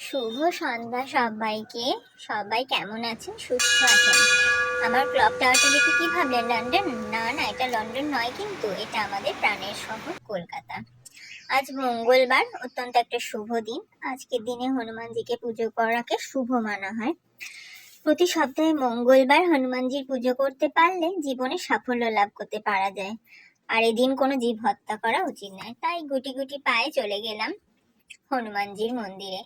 শুভ সন্ধ্যা সবাইকে। সবাই কেমন আছেন? সুস্থ আছেন? আমার ক্লক টাওয়ারটা দেখে কি ভাবলেন লন্ডন? না না, এটা লন্ডন নয়, কিন্তু এটা আমাদের প্রাণের শহর কলকাতা। আজ মঙ্গলবার, অত্যন্ত একটা শুভ দিন। আজকের দিনে হনুমানজিকে পুজো করাকে শুভ মানা হয়। প্রতি সপ্তাহে মঙ্গলবার হনুমানজির পুজো করতে পারলে জীবনে সাফল্য লাভ করতে পারা যায়। আর এদিন কোনো জীব হত্যা করা উচিত নয়। তাই গুটি গুটি পায়ে চলে গেলাম হনুমানজির মন্দিরে।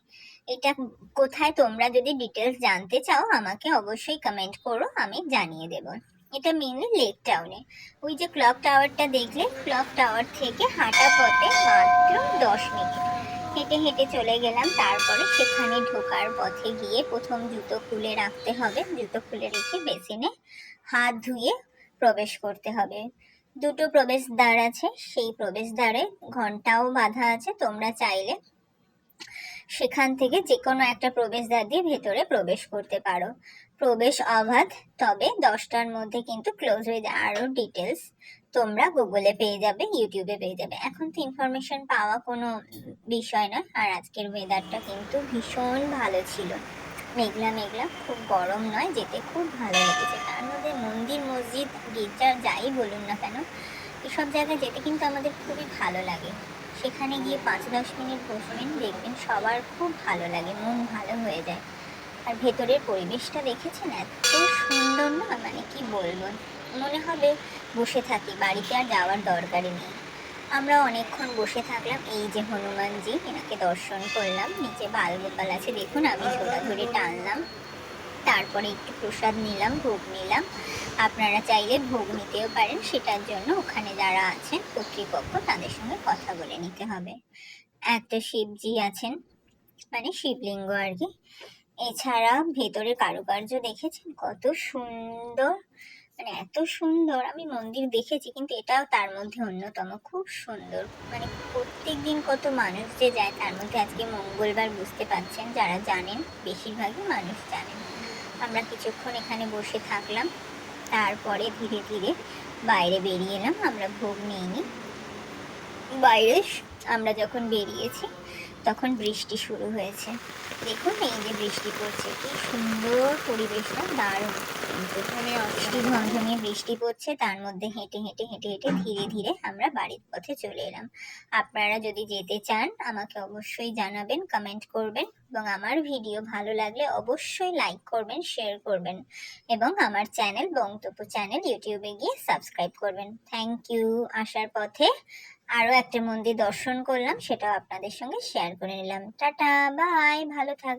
এটা কোথায়, তোমরা যদি ডিটেলস জানতে চাও আমাকে অবশ্যই কমেন্ট করো, আমি জানিয়ে দেব। এটা মেনলি লেক টাউনে। ওই যে ক্লক টাওয়ারটা দেখলে, ক্লক টাওয়ার থেকে হাঁটা পথে মাত্র 10 মিনিট হেঁটে হেঁটে চলে গেলাম। তারপরে সেখানে ঢোকার পথে গিয়ে প্রথম জুতো খুলে রাখতে হবে। জুতো খুলে রেখে বেসিনে হাত ধুয়ে প্রবেশ করতে হবে। দুটো প্রবেশদ্বার আছে, সেই প্রবেশদ্বারে ঘন্টাও বাঁধা আছে। তোমরা চাইলে সেখান থেকে যে কোনো একটা প্রবেশদ্বার দিয়ে ভেতরে প্রবেশ করতে পারো। প্রবেশ অবাধ, তবে 10টার মধ্যে কিন্তু ক্লোজ হয়ে যায়। আরও ডিটেলস তোমরা গুগলে পেয়ে যাবে, ইউটিউবে পেয়ে যাবে। এখন তো ইনফরমেশন পাওয়া কোনো বিষয় নয়। আর আজকের ওয়েদারটা কিন্তু ভীষণ ভালো ছিল, মেঘলা মেঘলা, খুব গরম নয়, যেতে খুব ভালো লেগেছে। তার মধ্যে মন্দির, মসজিদ, গির্জা যাই বলুন না কেন, এসব জায়গায় যেতে কিন্তু আমাদের খুবই ভালো লাগে। সেখানে গিয়ে 5-10 মিনিট বসবেন, দেখবেন সবার খুব ভালো লাগে, মন ভালো হয়ে যায়। আর ভেতরের পরিবেশটা দেখেছেন, এত সুন্দর না, মানে কি বলবো, মনে হবে বসে থাকি, বাড়িতে আর যাওয়ার দরকারই নেই। আমরা অনেকক্ষণ বসে থাকলাম। এই যে হনুমানজি, এনাকে দর্শন করলাম। নিচে বাল গোপাল আছে, দেখুন আমি ঝোলা ধরে টানলাম। তারপরে একটু প্রসাদ নিলাম, ভোগ নিলাম। আপনারা চাইলে ভোগ নিতেও পারেন, সেটার জন্য ওখানে যারা আছেন কর্তৃপক্ষ, তাদের সঙ্গে কথা বলে নিতে হবে। একটা শিবজি আছেন, মানে শিবলিঙ্গ আর কি। এছাড়া ভেতরে কারুকার্য দেখেছেন কত সুন্দর, মানে এত সুন্দর। আমি মন্দির দেখেছি, কিন্তু এটাও তার মধ্যে অন্যতম, খুব সুন্দর। মানে প্রত্যেক দিন কত মানুষ যে যায়, তার মধ্যে আজকে মঙ্গলবার, বুঝতে পারছেন, যারা জানেন, বেশিরভাগই মানুষ জানেন। আমরা কিছুক্ষণ এখানে বসে থাকলাম, তারপরে ধীরে ধীরে বাইরে বেরিয়ে এলাম। আমরা ভোগ নিইনি। বাইরে আমরা যখন বেরিয়েছি তখন বৃষ্টি শুরু হয়েছে। দেখুন এই যে বৃষ্টি পড়ছে, কি সুন্দর পরিবেশটা, দারুণ। কিন্তু ঝমঝমিয়ে বৃষ্টি পড়ছে, তার মধ্যে হেঁটে হেঁটে হেঁটে হেঁটে ধীরে ধীরে আমরা বাড়ির পথে চলে এলাম। আপনারা যদি যেতে চান আমাকে অবশ্যই জানাবেন, কমেন্ট করবেন, এবং আমার ভিডিও ভালো লাগলে অবশ্যই লাইক করবেন, শেয়ার করবেন, এবং আমার চ্যানেল বংতব্য চ্যানেল ইউটিউবে গিয়ে সাবস্ক্রাইব করবেন। Thank you. আসার পথে আরো একটা মন্দির দর্শন করলাম, সেটাও আপনাদের সঙ্গে শেয়ার করে নিলাম। টাটা, বাই, ভালো থাকবেন।